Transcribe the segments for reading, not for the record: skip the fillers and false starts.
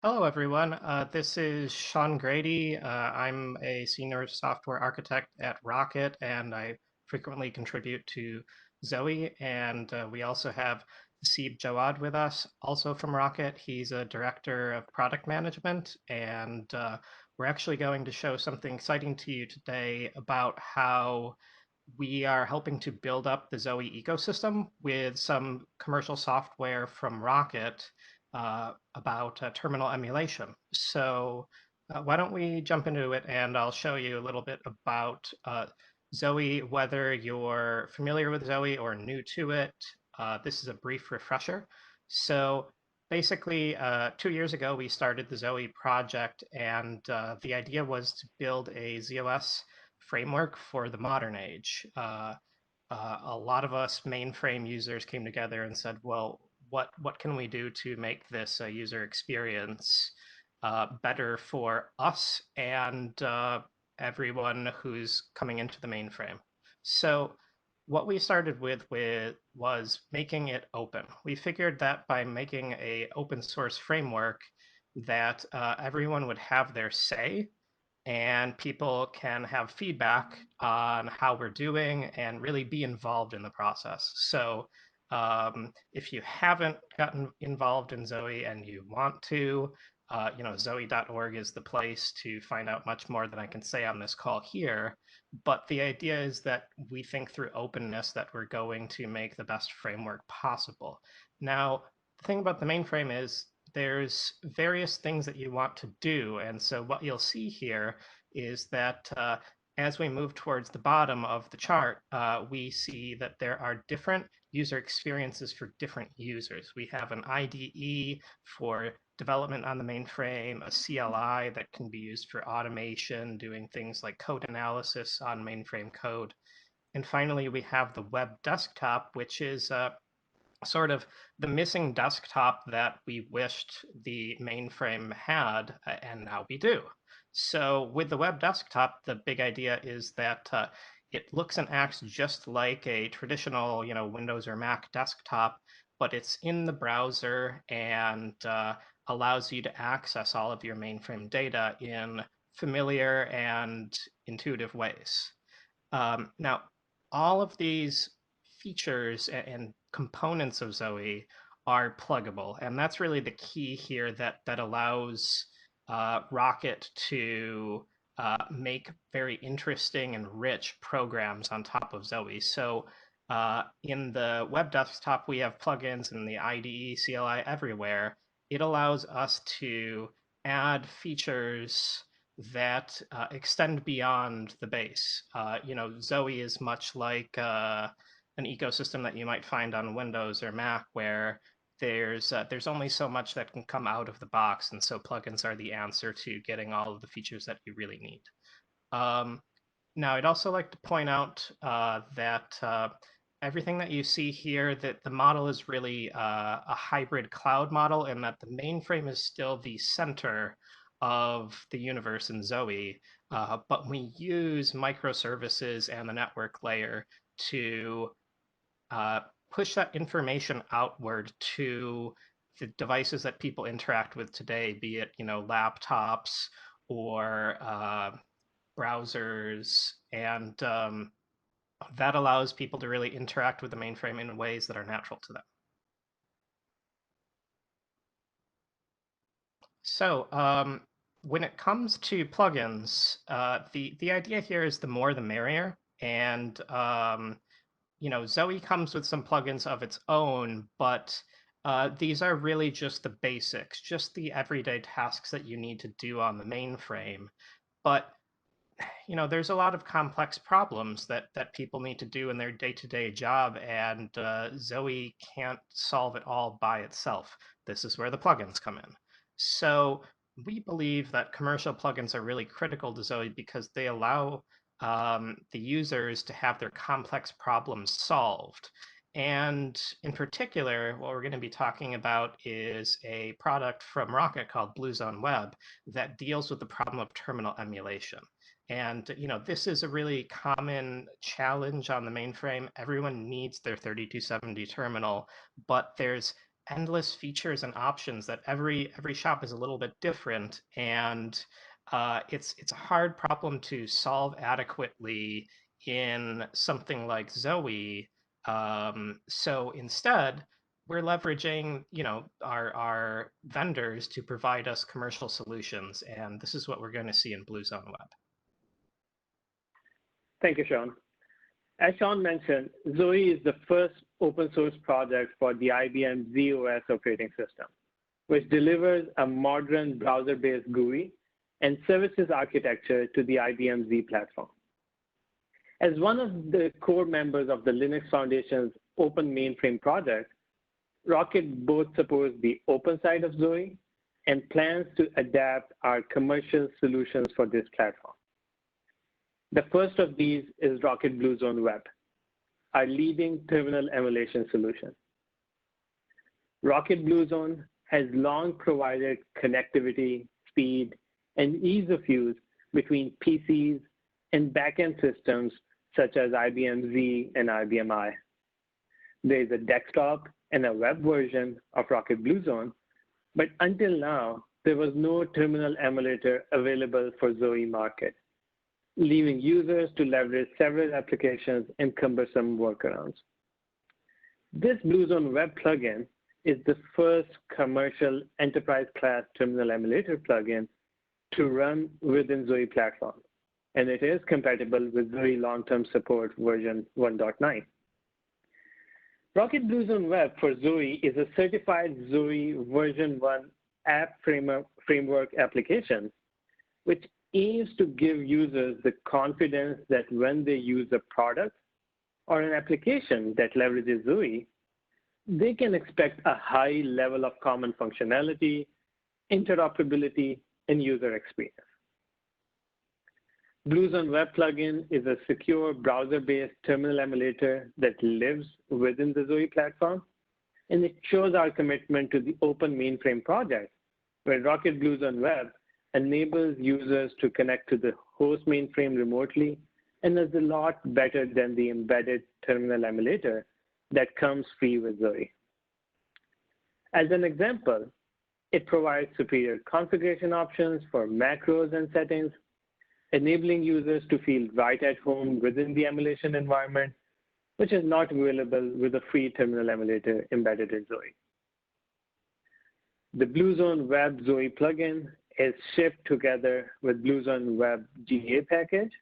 Hello, everyone. This is Sean Grady. I'm a senior software architect at Rocket, and I frequently contribute to Zowe. And we also have Haseeb Jawad with us, also from Rocket. He's a director of product management, and we're actually going to show something exciting to you today about how we are helping to build up the Zowe ecosystem with some commercial software from Rocket about terminal emulation. So why don't we jump into it, and I'll show you a little bit about Zowe, whether you're familiar with Zowe or new to it. This is a brief refresher. So basically, 2 years ago, we started the Zowe project, and the idea was to build a ZOS framework for the modern age. A lot of us mainframe users came together and said, well, what can we do to make this user experience better for us and everyone who's coming into the mainframe? So what we started with was making it open. We figured that by making a open source framework that everyone would have their say and people can have feedback on how we're doing and really be involved in the process. So if you haven't gotten involved in Zowe and you want to, zoe.org is the place to find out much more than I can say on this call here. But the idea is that we think through openness that we're going to make the best framework possible. Now, the thing about the mainframe is there's various things that you want to do. And so what you'll see here is that as we move towards the bottom of the chart, we see that there are different user experiences for different users. We have an IDE for development on the mainframe, a CLI that can be used for automation, doing things like code analysis on mainframe code. And finally, we have the web desktop, which is sort of the missing desktop that we wished the mainframe had, and now we do. So with the web desktop, the big idea is that it looks and acts just like a traditional, Windows or Mac desktop, but it's in the browser and allows you to access all of your mainframe data in familiar and intuitive ways. Now, all of these features and components of Zowe are pluggable, and that's really the key here that allows Rocket to make very interesting and rich programs on top of Zowe. So in the web desktop, we have plugins in the IDE, CLI everywhere. It allows us to add features that extend beyond the base. Zowe is much like an ecosystem that you might find on Windows or Mac, where there's only so much that can come out of the box, and so plugins are the answer to getting all of the features that you really need. Now, I'd also like to point out that everything that you see here, that the model is really a hybrid cloud model, and that the mainframe is still the center of the universe in Zowe, but we use microservices and the network layer to push that information outward to the devices that people interact with today, be it laptops or browsers, and that allows people to really interact with the mainframe in ways that are natural to them. So when it comes to plugins, the idea here is the more the merrier, and Zowe comes with some plugins of its own, but these are really just the basics, just the everyday tasks that you need to do on the mainframe. But there's a lot of complex problems that people need to do in their day-to-day job, and Zowe can't solve it all by itself. This is where the plugins come in. So we believe that commercial plugins are really critical to Zowe because they allow the users to have their complex problems solved. And in particular, what we're going to be talking about is a product from Rocket called Bluezone Web that deals with the problem of terminal emulation. And this is a really common challenge on the mainframe. Everyone needs their 3270 terminal, but there's endless features and options that every shop is a little bit different, and it's a hard problem to solve adequately in something like Zoe. So instead, we're leveraging, our vendors to provide us commercial solutions, and this is what we're going to see in Bluezone Web. Thank you, Sean. As Sean mentioned, Zowe is the first open source project for the IBM ZOS operating system, which delivers a modern browser-based GUI and services architecture to the IBM Z platform. As one of the core members of the Linux Foundation's Open Mainframe project, Rocket both supports the open side of Zowe and plans to adapt our commercial solutions for this platform. The first of these is Rocket Bluezone Web, our leading terminal emulation solution. Rocket Bluezone has long provided connectivity, speed, and ease of use between PCs and backend systems such as IBM Z and IBM I. There is a desktop and a web version of Rocket Bluezone, but until now, there was no terminal emulator available for Zowe market, leaving users to leverage several applications and cumbersome workarounds. This Bluezone Web plugin is the first commercial enterprise-class terminal emulator plugin to run within Zowe platform, and it is compatible with Zowe long-term support version 1.9. Rocket Bluezone Web for Zowe is a certified Zowe version 1 app framework application, which aims to give users the confidence that when they use a product or an application that leverages Zowe, they can expect a high level of common functionality, interoperability, and user experience. Bluezone Web plugin is a secure browser-based terminal emulator that lives within the Zowe platform, and it shows our commitment to the Open Mainframe project, where Rocket Bluezone Web enables users to connect to the host mainframe remotely and is a lot better than the embedded terminal emulator that comes free with Zowe. As an example, it provides superior configuration options for macros and settings, enabling users to feel right at home within the emulation environment, which is not available with a free terminal emulator embedded in Zowe. The Bluezone Web Zowe plugin is shipped together with Bluezone Web GA package,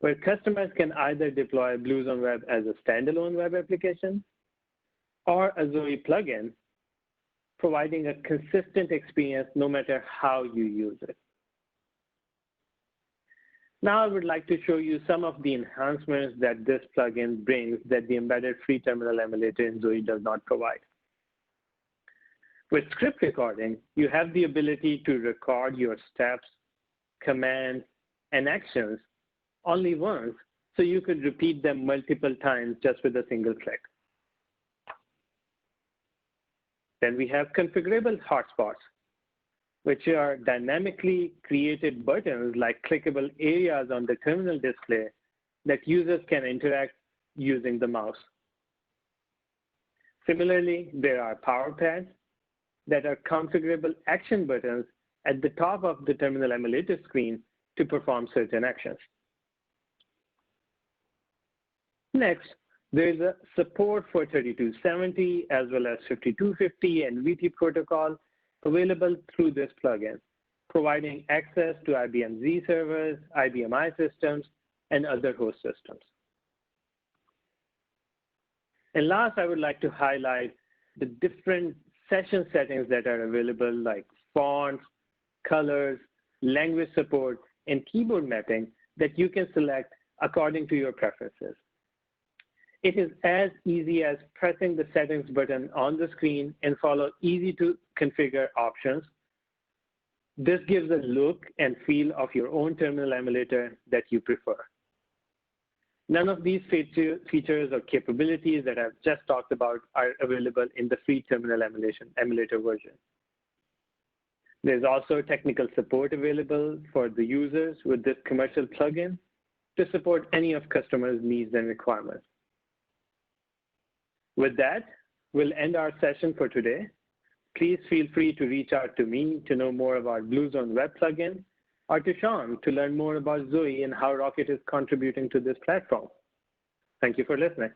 where customers can either deploy Bluezone Web as a standalone web application or a Zowe plugin, providing a consistent experience no matter how you use it. Now I would like to show you some of the enhancements that this plugin brings that the embedded free terminal emulator in Zowe does not provide. With script recording, you have the ability to record your steps, commands, and actions only once, so you could repeat them multiple times just with a single click. Then we have configurable hotspots, which are dynamically created buttons like clickable areas on the terminal display that users can interact using the mouse. Similarly, there are power pads that are configurable action buttons at the top of the terminal emulator screen to perform certain actions. Next, there is a support for 3270 as well as 5250 and VT protocol available through this plugin, providing access to IBM Z servers, IBM I systems, and other host systems. And last, I would like to highlight the different session settings that are available, like fonts, colors, language support, and keyboard mapping that you can select according to your preferences. It is as easy as pressing the settings button on the screen and follow easy to configure options. This gives a look and feel of your own terminal emulator that you prefer. None of these features or capabilities that I've just talked about are available in the free terminal emulator version. There's also technical support available for the users with this commercial plugin to support any of customers' needs and requirements. With that, will end our session for today. Please feel free to reach out to me to know more about Bluezone Web plugin, or to Sean to learn more about Zowe and how Rocket is contributing to this platform. Thank you for listening.